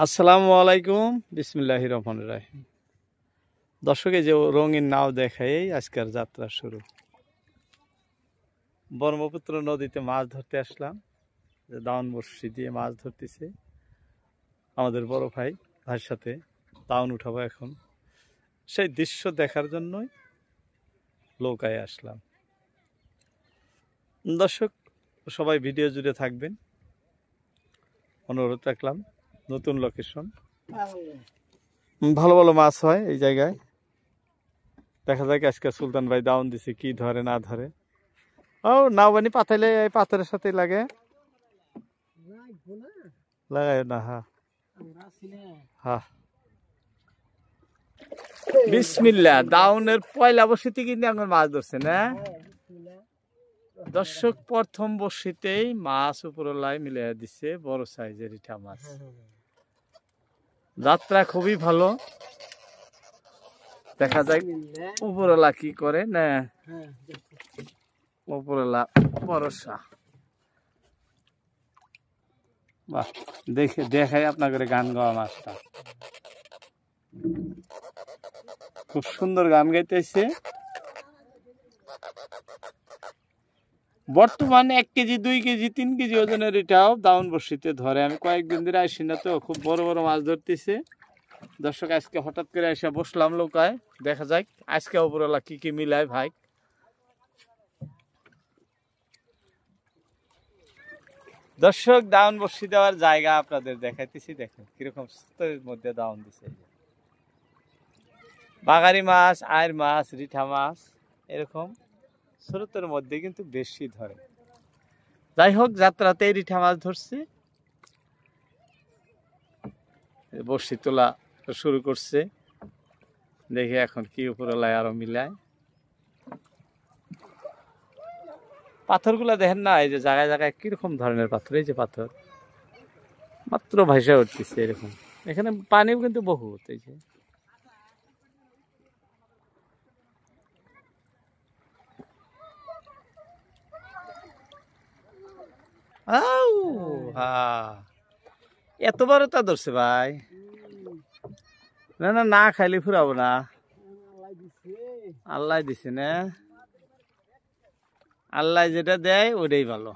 আসসালামু আলাইকুম, বিসমিল্লাহির রহমানির রহিম। দর্শকে যে রঙিন নাও দেখাই আজকের যাত্রা শুরু। ব্রহ্মপুত্র নদীতে মাছ ধরতে আসলাম, যে দাউন বড়শি দিয়ে মাছ ধরতেছে আমাদের বড় ভাইয়ের সাথে। দাউন উঠাবো এখন, সেই দৃশ্য দেখার জন্যই নৌকায় আসলাম। দর্শক সবাই ভিডিও জুড়ে থাকবেন, অনুরোধ রাখলাম। নতুন লোকেশন, ভালো ভালো মাছ হয় এই জায়গায়। দেখা যাক আজকে সুলতান ভাই দাউন দিছে, কি ধরে না ধরে। ও নাও বানি পাতাইলে এই পাথরের সাথে লাগে লাগায় না। হ্যাঁ হ্যাঁ, বিসমিল্লাহ। দাউনের পয়লা বর্ষিতে কিন্তু এখন মাছ ধরছে না দর্শক। প্রথম বর্ষিতেই মাছ উপরলায় মিলিয়ে দিচ্ছে, বড় সাইজের ইটা মাছ। যাত্রা খুবই ভালো, দেখা যায় উপরলা কি করে না। উপরলা ভরসা। বাহ, দেখাই আপনাদের গান গাওয়া মাছটা। খুব সুন্দর গান গাইতেছে। বর্তমানে 1 কেজি 2 কেজি 3 কেজি ওজনের এটাও দাউন বর্ষিতে ধরে। আমি কয়েকদিন ধরে আসি না, তো খুব বড় বড় মাছ ধরতেছে। দর্শক আজকে হঠাৎ করে এসে বসলাম নৌকায়, দেখা যাক আজকে উপরওয়ালা কি কি মিলায় ভাই। দর্শক দাউন বর্ষি দেওয়ার জায়গা আপনাদের দেখাইতেছি, দেখেন কিরকম স্তরের মধ্যে দাউন দিছে। বাগারি মাছ, আয়ের মাছ, রিঠা মাছ এরকম স্রোতের মধ্যে কিন্তু বেশি ধরে। যাই হোক, যাত্রাতে রিঠা মাছ ধরছে, বর্ষি তোলা শুরু করছে। দেখি এখন কি উপরওয়ালায় আরো মিলায়। পাথরগুলা দেখেন না, এই যে জায়গায় জায়গায় কিরকম ধরনের পাথর। এই যে পাথর মাত্র ভাইসা উঠতেছে এরকম। এখানে পানিও কিন্তু বহুত। এই যে এত বড় তা ধরছে ভাই। না না না, খাইলে ফুরাবো না। আল্লাহ দিছে না, আল্লাহ যেটা দেয় ওটাই ভালো।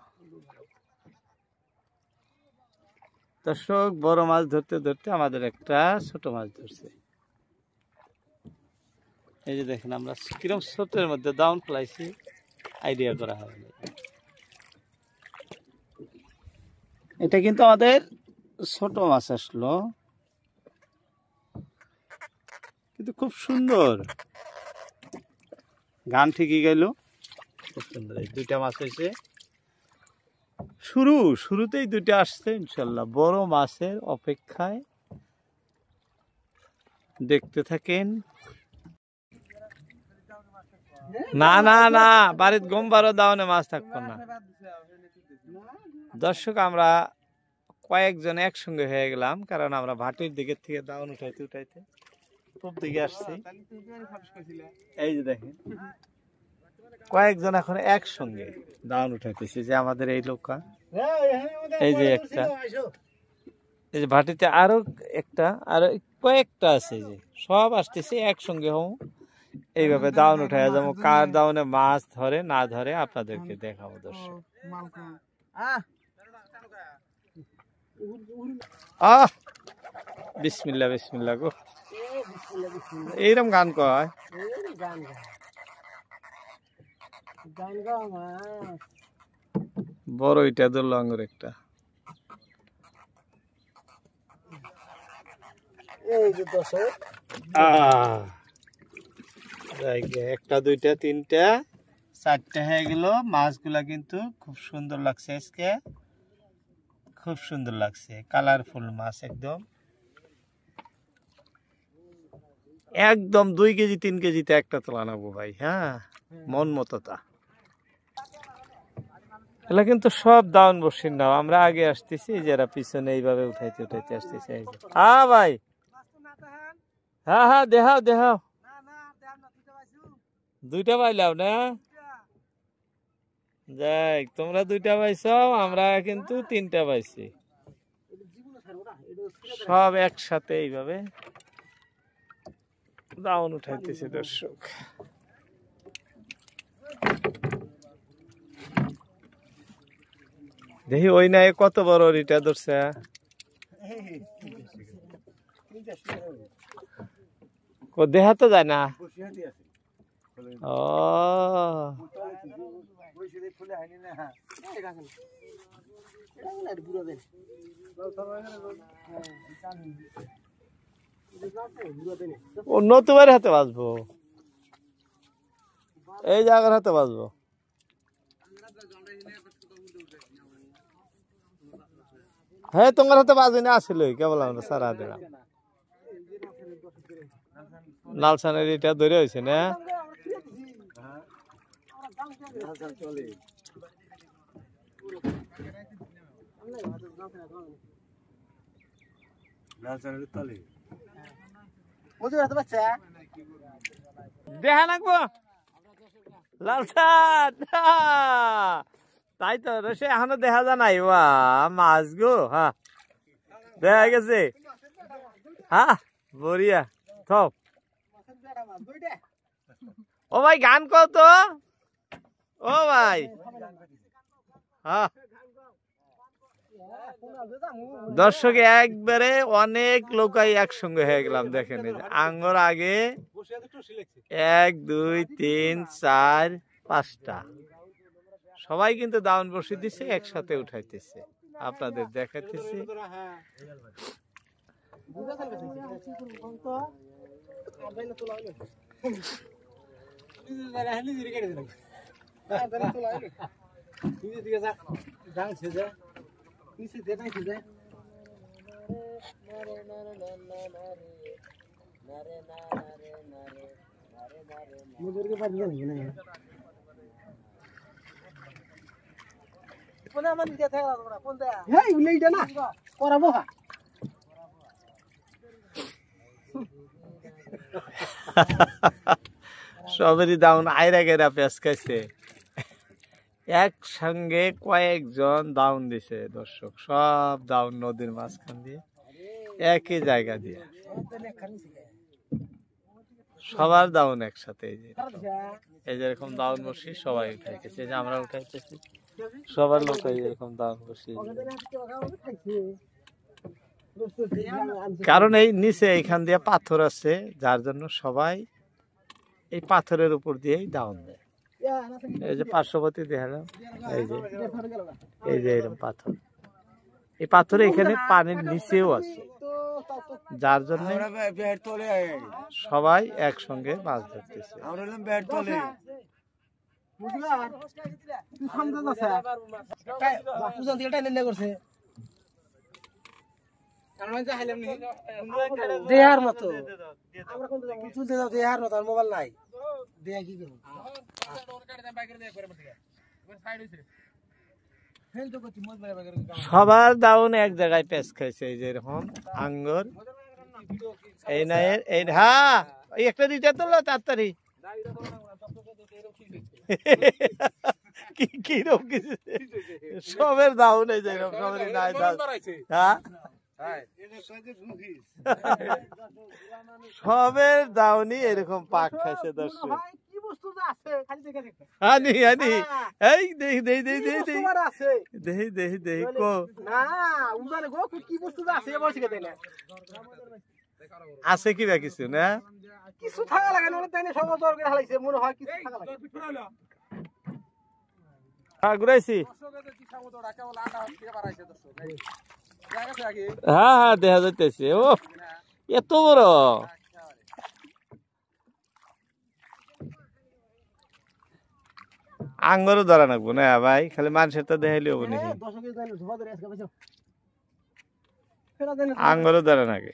দর্শক বড় মাছ ধরতে ধরতে আমাদের একটা ছোট মাছ ধরছে। এই যে দেখেন আমরা কিরম ছোটের মধ্যে দাউন ফেলাইছি, আইডিয়া করা হয়। এটা কিন্তু আমাদের ছোট মাছ আসলো, কিন্তু খুব সুন্দর গান ঠিকই গেল। খুব সুন্দর এই দুইটা মাছ হয়েছে। শুরুতেই দুইটা আসছে, ইনশাল্লাহ বড় মাছের অপেক্ষায় দেখতে থাকেন। না না না, বাড়ির গম বারো দাওনে মাছ থাকবো না। দর্শক আমরা কয়েকজন একসঙ্গে হয়ে গেলাম, কারণ আমরা ভাটির দিকের থেকে দাউন উঠাইতে উঠাইতে খুব দিকে আসছি। এই যে দেখেন কয়েকজন এখন একসঙ্গে দাউন উঠাইতেছি, যে আমাদের এই লোকা। এই যে একটা, এই যে ভাটিতে আরো একটা, আরো কয়েকটা আছে, যে সব আসতেছে একসঙ্গে। হোম এইভাবে দাউন উঠাই যাবো। কার দাউনে মাছ ধরে না ধরে আপনাদেরকে দেখাবো দর্শক। আহ বিসমিল্লাহ বিসমিল্লাহ গো, এইরকম গান কয়। বড় এটা ধরলো আঙুর একটা। একটা দুইটা তিনটা চারটা হয়ে গেল। মাছগুলা কিন্তু খুব সুন্দর লাগছে আজকে, খুব সুন্দর লাগছে। কালারফুল মাছ একদম একদম 2 কেজি 3 কেজিতে একটা তোলা নেবো ভাই। হ্যাঁ, মন মতো তা। এগুলা কিন্তু সব দাউন বর্ষির নাও। আমরা আগে আসতেছি, যারা পিছনে এইভাবে উঠাইতে উঠাইতে আসতেছে। হ্যাঁ ভাই, হ্যাঁ হ্যাঁ দেখাও দেখাও। দুইটা পাইলাম না, যাই তোমরা দুইটা পাইছ, আমরা কিন্তু 3টা পাইছি। সব একসাথে এইভাবে দাউন উঠাইতেছে দর্শক। দেখি ওই নাই কত বড় রিটা ধরছে। দেখা তো যায় না। ও নতুবের হাতে বাঁচবো, এই জায়গার হাতে বাঁচবো। হ্যাঁ তোমার হাতে বাজি না আসিল কেবল আমরা সারা দিলাম। লালসানের এটা ধরে হয়েছে না। দেখা নাকবো লালসান, তাই তো সে এখনো দেখা যায় নাই। বা মাছ গো, হ্যাঁ দেখা গেছে। হ্যাঁ বড়িয়া থপ। ও ভাই গান কত? ও ভাই হ্যাঁ দর্শক একবারে অনেক লোকাই একসঙ্গে হয়ে গেলাম। দেখেন আঙ্গর আগে 1 2 3 4 5টা সবাই কিন্তু দাউন বসে দিছে, একসাথে উঠাইতেছে, আপনাদের দেখাইতেছে। সবেরই দাউন আয়রা গেরা পেঁচ খাইছে, একসঙ্গে কয়েকজন দাউন দিছে দর্শক। সব দাউন নদীর মাঝখান দিয়ে একই জায়গা দিয়ে সবার দাউন একসাথে। এই যে এরকম দাউন বসি সবাই উঠাইতেছে, এই যে আমরা উঠাইতেছি, সবার লোক এরকম দাউন বসি। কারণ এই নিচে এইখান দিয়ে পাথর আছে, যার জন্য সবাই এই পাথরের উপর দিয়েই দাউন দেয়। এই যে পার্শ্ববর্তী দেখালাম, এই যে এরকম পাথর, এই পাথরে এখানে পানির নিচেও আছে, যার জন্য সবাই একসঙ্গে মাছ ধরতেছে। দেহার মতো দেহার মতো মোবাইল নাই, দেয়া কি করবো? সবার দাউন এক জায়গায় পেঁচ খাইছে, এই যে এরকম আঙ্গুর এই নাই এই। হ্যাঁ এই একটা দিতে তোলো তাড়াতাড়ি। কিরকম কিছু সবের দাউন এই যে সবের নাই। হ্যাঁ সবের দাউনি এরকম পাক খাইছে দর্শক। আনি আনি এই দেখি দেখি দেখি দেখি দেখি দেখি দেখি কো আছে কি বা কিছু না কিছু থাকা লাগে না, তাই না? সময় দরকার হালাইছে মনে হয় কিছু থাকা লাগে। হ্যাঁ ঘুরাইছি, হ্যাঁ হ্যাঁ দেখা যাইতেছে। ও এত বড় আঙ্গরও ধরা নাকবো না ভাই, খালি মানুষের তো দেখাইলে হবো নাকি? আঙ্গরও ধরা নাকি?